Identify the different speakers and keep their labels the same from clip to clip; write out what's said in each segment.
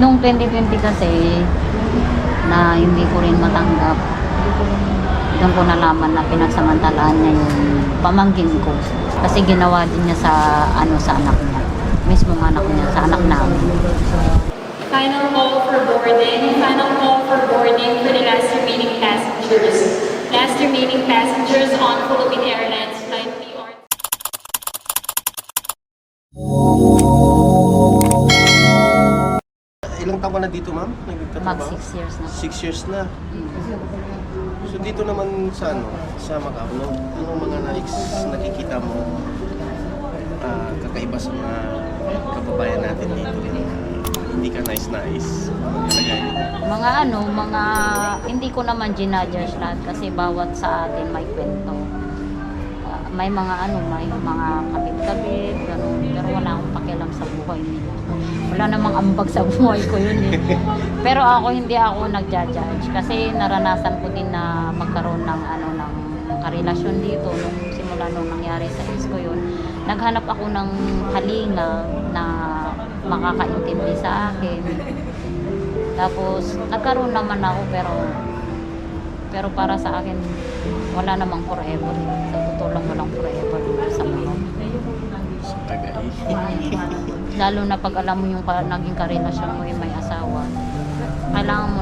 Speaker 1: Nung 2020 kasi, na hindi ko rin matanggap, doon ko nalaman na pinagsamantalaan niya yung pamangkin ko. Kasi ginawa din niya sa, sa anak niya. Mismong anak niya, sa anak namin.
Speaker 2: Final call for boarding. Final call for boarding for the last remaining passengers. Last remaining passengers on Philippine Airlines Flight PR.
Speaker 3: Ilang taon ka na dito, ma'am?
Speaker 1: Mag
Speaker 3: Nagtatrabaho?
Speaker 1: 6 years na.
Speaker 3: 6 years na. So dito naman sa sa Macau, anong mga nakikita mo kakaiba sa mga kababayan natin dito? Hindi ka nice.
Speaker 1: Mga hindi ko naman ginajudge lahat kasi bawat sa atin may kwento. May mga may mga kabit-kabit, ganun. Pero wala akong pakialam sa buhay nila. Wala namang ambag sa buhay ko yun eh. Pero hindi ako nag-judge kasi naranasan ko din na magkaroon ng ng karelasyon dito nung simula nung nangyari sa ex ko yun. Naghanap ako ng halinga na makakaintindi sa akin. Tapos nagkaroon naman ako pero para sa akin wala namang forever. Sa totoo lang walang forever sa mga. Lalo na pag alam mo yung naging karelasyon mo yung may asawa, kailangan mo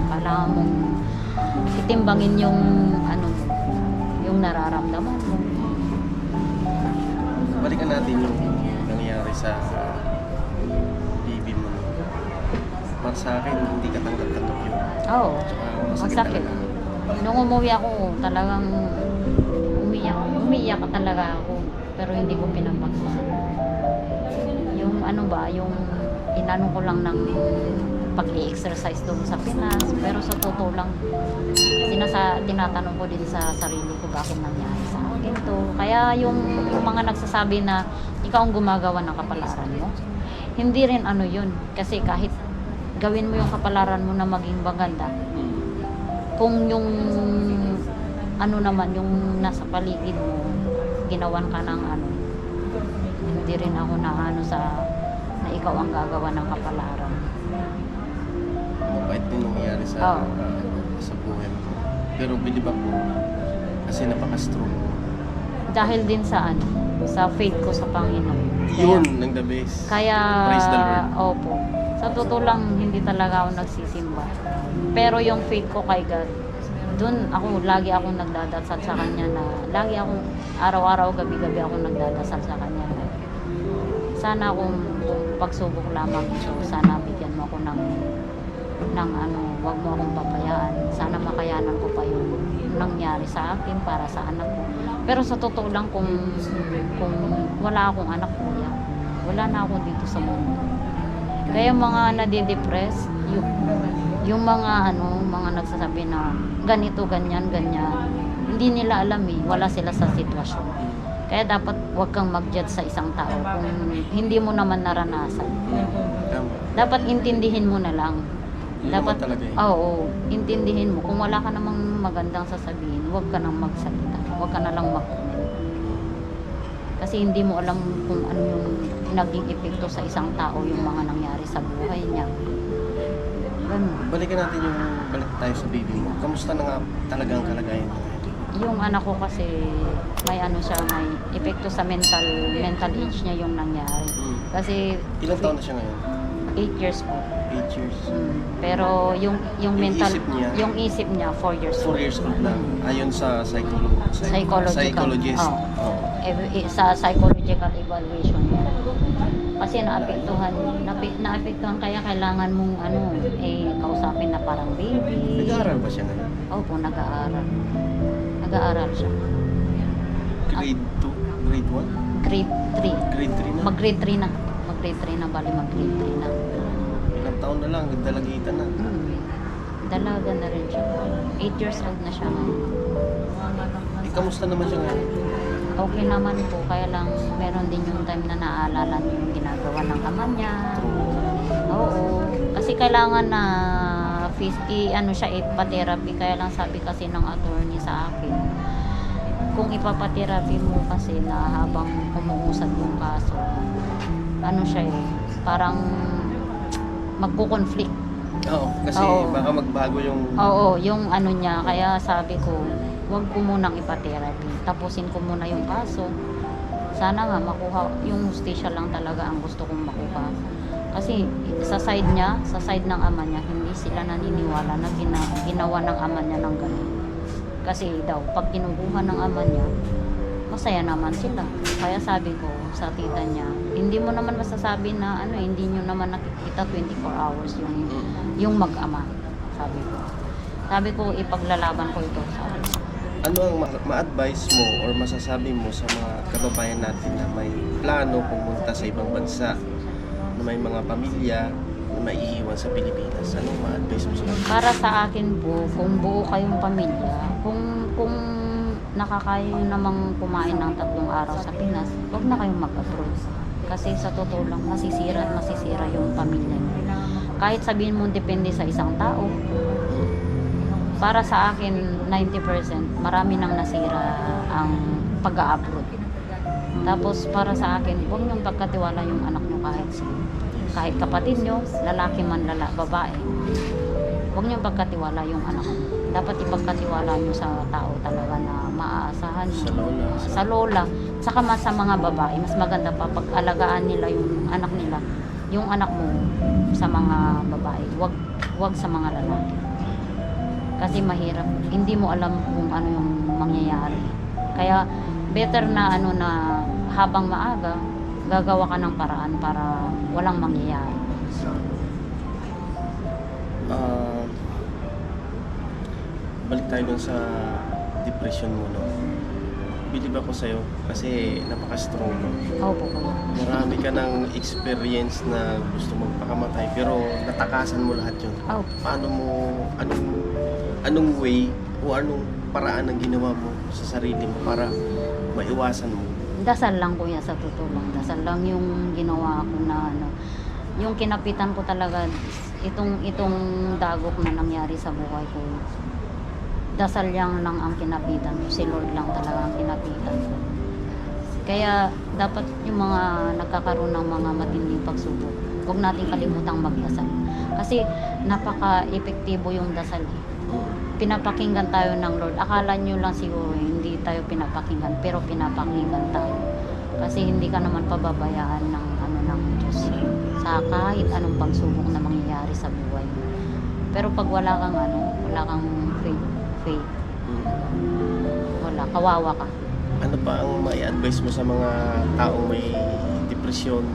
Speaker 1: kailangan mong itimbangin yung yung nararamdaman mo.
Speaker 3: Balikan natin yung nangyari sa baby mo. Para sa akin, hindi ka tanggap-tanggap yun.
Speaker 1: Oo,
Speaker 3: Masakit
Speaker 1: masakit.
Speaker 3: talaga.
Speaker 1: Nung umuwi ako, talagang umiyak talaga ako. Pero hindi ko pinapaksa. Yung yung inano ko lang ng pag-i-exercise doon sa Pinas. Pero sa totoo lang, tinatanong ko din sa sarili ko bakit nangyari sa akin to. Kaya yung mga nagsasabi na ikaw ang gumagawa ng kapalaran mo, hindi rin yun. Kasi kahit gawin mo yung kapalaran mo na maging maganda, kung yung naman yung nasa paligid mo ginawan ka ng hindi rin ako na na ikaw ang gagawa ng kapalaran.
Speaker 3: Mabait din nangyari sa buhay mo. Pero bilib ako kasi napaka-strong.
Speaker 1: Dahil din sa sa faith ko sa Panginoon.
Speaker 3: Yun ang the best.
Speaker 1: Kaya
Speaker 3: Praise the Lord.
Speaker 1: opo. Sa totoo lang hindi talaga ako nagsisimba. Pero yung faith ko kay God, doon lagi akong nagdadasal sa Kanya na lagi akong araw-araw, gabi-gabi akong nagdadasal sa Kanya na sana kung pagsubok lamang ito, sana bigyan mo ako ng wag mo akong pabayaan. Sana makayanan ko pa yung nangyari sa akin para sa anak ko. Pero sa totoo lang kung wala akong anak, kuya, wala na ako dito sa mundo. Kaya mga nadidepress, yung mga mga nagsasabi na ganito, ganyan, hindi nila alam wala sila sa sitwasyon. Kaya dapat wag kang mag-judge sa isang tao kung hindi mo naman naranasan. Dapat intindihin mo na lang. Dapat intindihin mo. Kung wala ka namang magandang sasabihin, wag ka nang magsalita. Wag ka na lang mag-comment. Kasi hindi mo alam kung ano yung naging epekto sa isang tao yung mga nangyari sa buhay niya.
Speaker 3: Balik tayo sa baby mo. Kamusta na nga talaga ang kalagayan mo?
Speaker 1: Yung anak ko kasi may may epekto sa mental age niya yung nangyari. Kasi
Speaker 3: Ilang taon na siya ngayon?
Speaker 1: 8 years po.
Speaker 3: 8 years.
Speaker 1: Pero yung mental,
Speaker 3: isip niya?
Speaker 1: yung isip niya 4 years
Speaker 3: 4
Speaker 1: old.
Speaker 3: years old lang. Ayon sa psychologist.
Speaker 1: Oo. Sa psychological evaluation niya. Kasi naapektuhan kaya kailangan mong kausapin na parang baby.
Speaker 3: Nag-aaral ba siya ngayon?
Speaker 1: Opo, nag-aaral. Nag-aaral siya.
Speaker 3: Grade 2? Grade 1?
Speaker 1: Grade 3.
Speaker 3: Grade 3 na?
Speaker 1: Mag-grade 3 na. Mag-grade 3 na, mag-grade 3 na.
Speaker 3: Ilang taon na lang, nagdalagitan na.
Speaker 1: Dalaga na rin siya. 8 years old na siya ngayon.
Speaker 3: Kamusta naman siya ngayon?
Speaker 1: Okay naman po, kaya lang meron din yung time na naaalala niyo yung ginagawa ng ama niya. Oo. Kasi kailangan na siya ipa-therapy, kaya lang sabi kasi ng attorney sa akin, kung ipapa-therapy mo kasi na habang umuusad yung kaso, siya parang magko-conflict.
Speaker 3: Oo, kasi
Speaker 1: Oo.
Speaker 3: baka magbago yung...
Speaker 1: Oo, yung ano niya, kaya sabi ko, huwag ko munang ipa-therapy. Tapusin ko muna yung kaso. Sana nga makuha, yung hustisya lang talaga ang gusto kong makuha. Kasi sa side niya, sa side ng ama niya, hindi sila naniniwala na ginawa ng ama niya ng ganun. Kasi daw, pag kinukuha ng ama niya, masaya naman sila. Kaya sabi ko sa tita niya, hindi mo naman masasabi na ano, hindi nyo naman nakikita 24 hours yung mag-ama. Sabi ko, ipaglalaban ko ito. Sabi ko.
Speaker 3: Ano ang ma-advise mo or masasabi mo sa mga kababayan natin na may plano pumunta sa ibang bansa, na may mga pamilya na maiiwan sa Pilipinas? Anong ma-advise mo sa kanila?
Speaker 1: Para sa akin po, kung buo kayong pamilya, kung nakakaya nyo namang kumain ng 3 araw sa Pinas, huwag na kayong mag-abroad. Kasi sa totoo lang, masisira at masisira yung pamilya nyo. Kahit sabihin mo depende sa isang tao, para sa akin, 90%, marami nang nasira ang pag-a-abroad. Tapos para sa akin, huwag niyong pagkatiwala yung anak nyo kahit kapatid nyo, lalaki man babae. Huwag niyong pagkatiwala yung anak nyo. Dapat ipagkatiwala nyo sa tao talaga na maaasahan nyo.
Speaker 3: Sa lola.
Speaker 1: Sa lola. Saka mas sa mga babae, mas maganda pa pag alagaan nila yung anak nila. Yung anak mo sa mga babae, wag sa mga lalaki. Kasi mahirap, hindi mo alam kung ano yung mangyayari. Kaya better na ano na habang maaga, gagawa ka ng paraan para walang mangyayari.
Speaker 3: Balik tayo dun sa depression mo, no? Bilib ako sa'yo kasi napaka-strong mo.
Speaker 1: Opo po.
Speaker 3: Marami ka ng experience na gusto magpakamatay pero natakasan mo lahat yun.
Speaker 1: Opo.
Speaker 3: Paano mo, anong way o anong paraan ang ginawa mo sa sarili mo para maiwasan mo?
Speaker 1: Dasal lang kuya, sa totoo lang. Dasal lang yung ginawa ko na ano. Yung kinapitan ko talaga, itong dagok na nangyari sa buhay ko. Dasal lang ang kinapitan ko. Si Lord lang talaga ang kinapitan ko. Kaya dapat yung mga nagkakaroon ng mga matinding pagsubok, huwag natin kalimutang magdasal. Kasi napaka-epektibo yung dasal. Pinapakinggan tayo ng Lord. Akala nyo lang siguro hindi tayo pinapakinggan, pero pinapakinggan tayo. Kasi hindi ka naman pababayaan ng ng Diyos sa kahit anong pagsubok na mangyayari sa buhay mo. Pero pag wala kang faith, wala, kawawa ka.
Speaker 3: Ano pa ang mai-advise mo sa mga taong may depresyon?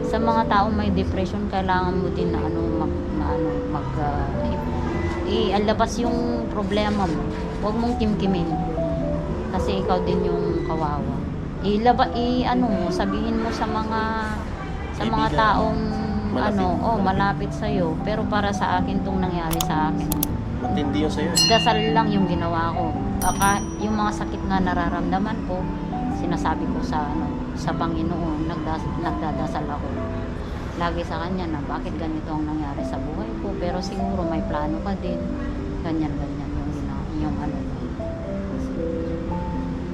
Speaker 1: Sa mga taong may depression, kailangan mo din na ilabas yung problema mo. Huwag mong kimkimin. Kasi ikaw din yung kawawa. Sabihin mo sa mga
Speaker 3: Kaibigan,
Speaker 1: taong
Speaker 3: malapit.
Speaker 1: malapit sa iyo. Pero para sa akin tong nangyari sa akin.
Speaker 3: Matindi yun sa'yo.
Speaker 1: Dasal lang yung ginawa ko. Baka yung mga sakit nga nararamdaman ko, sinasabi ko sa Panginoon, nagdadasal ako. Lagi sa kanya na bakit ganito ang nangyari sa buhay ko, pero siguro may plano ka din. Ganyan yung ano.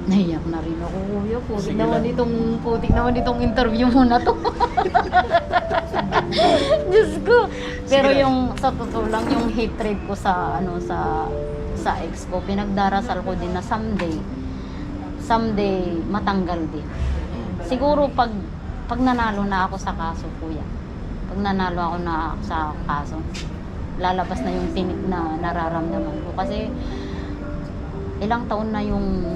Speaker 1: Naiyak na rin ako, kuya. Putik naman itong interview mo na to. Diyos ko. Pero
Speaker 3: Sige
Speaker 1: yung sa totoo lang, yung hatred ko sa ex ko, pinagdarasal ko din na someday matanggal din. Siguro pag nanalo na ako sa kaso, kuya. Pag nanalo ako sa kaso, lalabas na yung tinik na nararamdaman ko. Kasi ilang taon na yung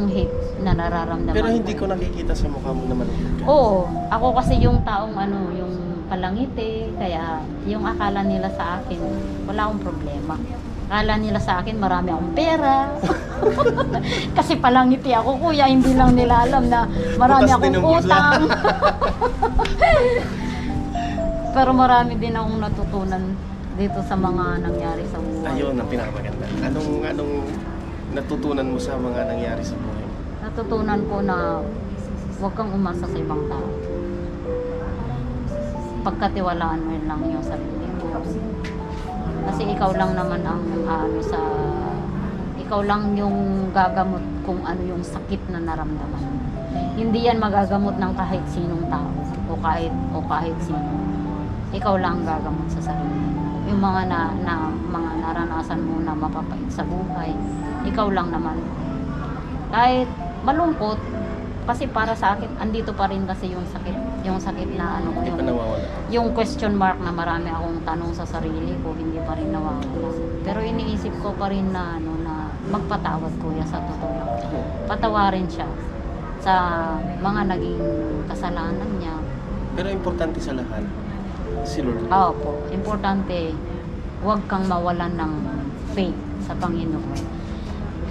Speaker 1: hate na nararamdaman
Speaker 3: Pero hindi ko nakikita sa mukha mo na malungkot ka.
Speaker 1: Oo, ako kasi yung taong yung palangiti, kaya yung akala nila sa akin, wala akong problema. Akala nila sa akin, marami akong pera. Kasi palangiti ako, kuya, hindi lang nila alam na marami
Speaker 3: Butas din
Speaker 1: akong
Speaker 3: ang bulsa.
Speaker 1: utang. Pero marami din akong natutunan dito sa mga nangyari sa buhay.
Speaker 3: Ayun ang pinakamaganda. Anong natutunan mo sa mga nangyari sa buhay mo?
Speaker 1: Natutunan ko na huwag kang umasa sa ibang tao. Pagkatiwalaan mo lang yung sarili mo. Kasi ikaw lang naman ang ikaw lang yung gagamot kung ano yung sakit na naramdaman. Hindi yan magagamot ng kahit sinong tao o kahit sino. ikaw lang ang gagamot sa sarili mo. Yung mga mga naranasan mo na mapapait sa buhay, ikaw lang naman. Kahit malungkot, kasi para sa akin, andito pa rin kasi yung sakit na ano,
Speaker 3: Hindi pa nawawala.
Speaker 1: yung question mark na marami akong tanong sa sarili ko, hindi pa rin nawawala. Pero iniisip ko pa rin na ano, na magpatawad kuya sa totoo lang. Patawarin siya sa mga naging kasalanan niya.
Speaker 3: Pero importante sa lahat, si Lord.
Speaker 1: Opo, importante, huwag kang mawalan ng faith sa Panginoon.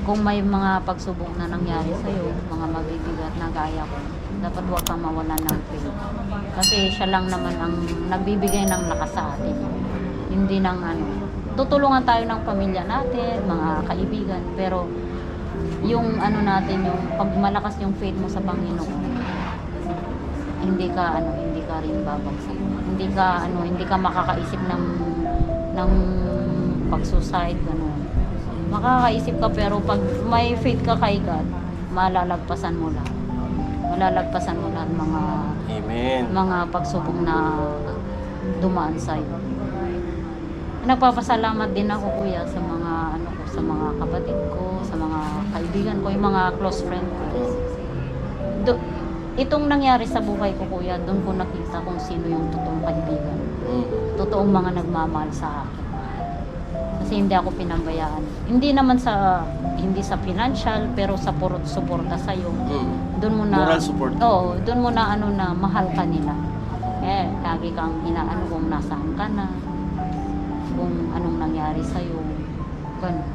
Speaker 1: Kung may mga pagsubok na nangyari sa'yo, mga mabibigat na gaya ko, dapat huwag kang mawalan ng faith. Kasi siya lang naman ang nagbibigay ng lakas sa atin. Hindi ng ano. Tutulungan tayo ng pamilya natin, mga kaibigan, pero yung ano natin, yung pag malakas yung faith mo sa Panginoon, hindi ka rin babagsak. Hindi ka makakaisip ng pag-suicide, gano'n. Makakaisip ka, pero pag may faith ka kay God, malalagpasan mo lahat. Malalagpasan mo lahat
Speaker 3: Amen.
Speaker 1: mga pagsubok na dumaan sa iyo. Nagpapasalamat din ako kuya sa mga sa mga kapatid ko, sa mga kaibigan ko, yung mga close friend ko. Itong nangyari sa buhay ko kuya, doon ko nakita kung sino yung totoong kaibigan. Totoong mga nagmamahal sa akin. Kasi hindi ako pinabayaan. Hindi sa financial, pero sa suporta sa iyo. Doon mo na
Speaker 3: Moral support.
Speaker 1: Oo, doon mo na na mahal ka nila. Lagi kang inaano kung nasaan ka na, kung anong nangyari sa iyo. Ganun.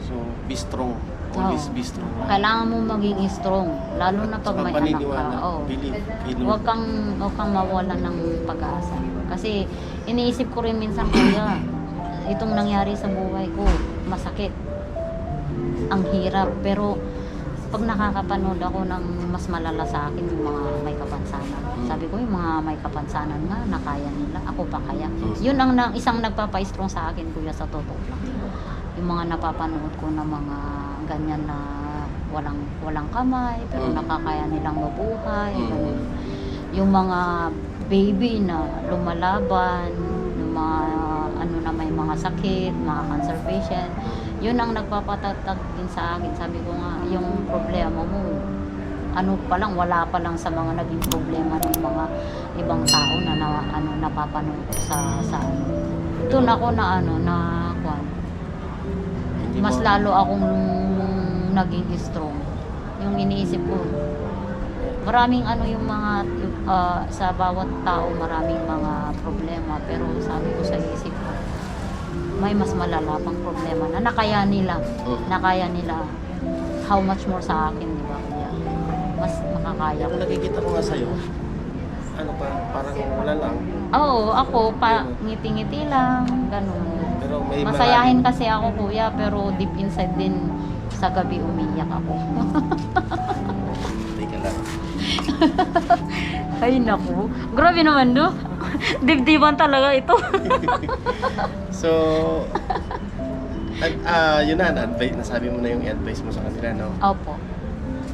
Speaker 3: So, be strong. Always be strong.
Speaker 1: Kailangan mo maging strong, lalo na pag may anak ka. Oo.
Speaker 3: Believe kay Lord.
Speaker 1: Huwag kang mawalan ng pag-asa. Kasi iniisip ko rin minsan kuya, itong nangyari sa buhay ko, masakit. Ang hirap, pero pag nakakapanood ako ng mas malala sa akin, yung mga may kapansanan. Sabi ko, yung mga may kapansanan nga, nakaya nila, ako pa kaya. Yun ang isang nagpapa-strong sa akin, kuya, sa totoo lang. Yung mga napapanood ko na mga ganyan na walang kamay, pero nakakaya nilang mabuhay. Ganun. Yung mga baby na lumalaban, yung mga na may mga sakit, mga cancer patient, yun ang nagpapatatag din sa akin. Sabi ko nga, yung problema mo, wala pa lang sa mga naging problema ng mga ibang tao na napapanood ko sa doon ako mas lalo akong naging strong. Yung iniisip ko, maraming yung mga sa bawat tao, maraming mga problema, pero sabi ko sa isip ko, may mas malala pang problema na nakaya nila, how much more sa akin, di ba? Kaya mas makakaya ko.
Speaker 3: Pero nakikita ko nga sa'yo, parang wala lang.
Speaker 1: Oo, ako ngiti-ngiti lang, ganun.
Speaker 3: Pero may
Speaker 1: Masayahin kasi ako kuya, pero deep inside din sa gabi umiyak ako.
Speaker 3: Teka lang.
Speaker 1: Ay naku, grabe naman no. Dibdiban talaga ito.
Speaker 3: So, yun nasabi mo na yung advice mo sa kanila, no?
Speaker 1: Opo.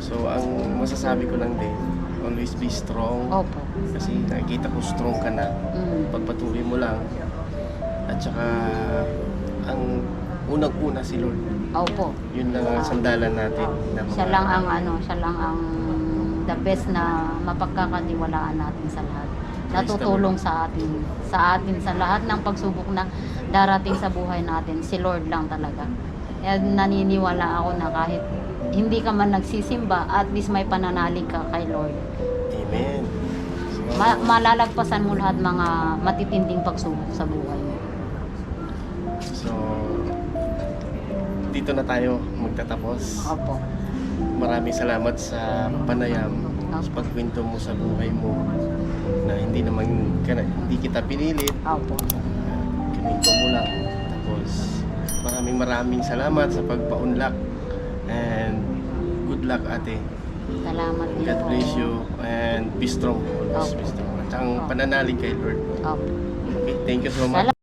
Speaker 3: So, ang masasabi ko lang din, always be strong.
Speaker 1: Opo.
Speaker 3: Kasi nakikita ko strong ka na. Pagpatuloy mo lang. At saka, ang unang-una si Lord.
Speaker 1: Opo.
Speaker 3: Yun lang ang sandalan natin.
Speaker 1: Siya lang ang the best na mapagkakatiwalaan natin sa lahat. Natutulong sa atin sa lahat ng pagsubok na darating sa buhay natin. Si Lord lang talaga. Kaya naniniwala ako na kahit hindi ka man nagsisimba, at least may pananalig ka kay Lord.
Speaker 3: Amen.
Speaker 1: Malalagpasan mo lahat mga matitinding pagsubok sa buhay mo.
Speaker 3: So, dito na tayo magtatapos.
Speaker 1: Opo.
Speaker 3: Maraming salamat sa panayam, sa pagkwento mo sa buhay mo na hindi kita pinilit.
Speaker 1: Opo.
Speaker 3: Kininto mo lang. Tapos, maraming salamat sa pagpa-unlock. And good luck, ate.
Speaker 1: Salamat din
Speaker 3: God
Speaker 1: po.
Speaker 3: bless you. And be strong. Always
Speaker 1: Opo.
Speaker 3: be strong. At ang pananalig kay Lord.
Speaker 1: Opo.
Speaker 3: Okay, thank you so much.
Speaker 1: Salamat.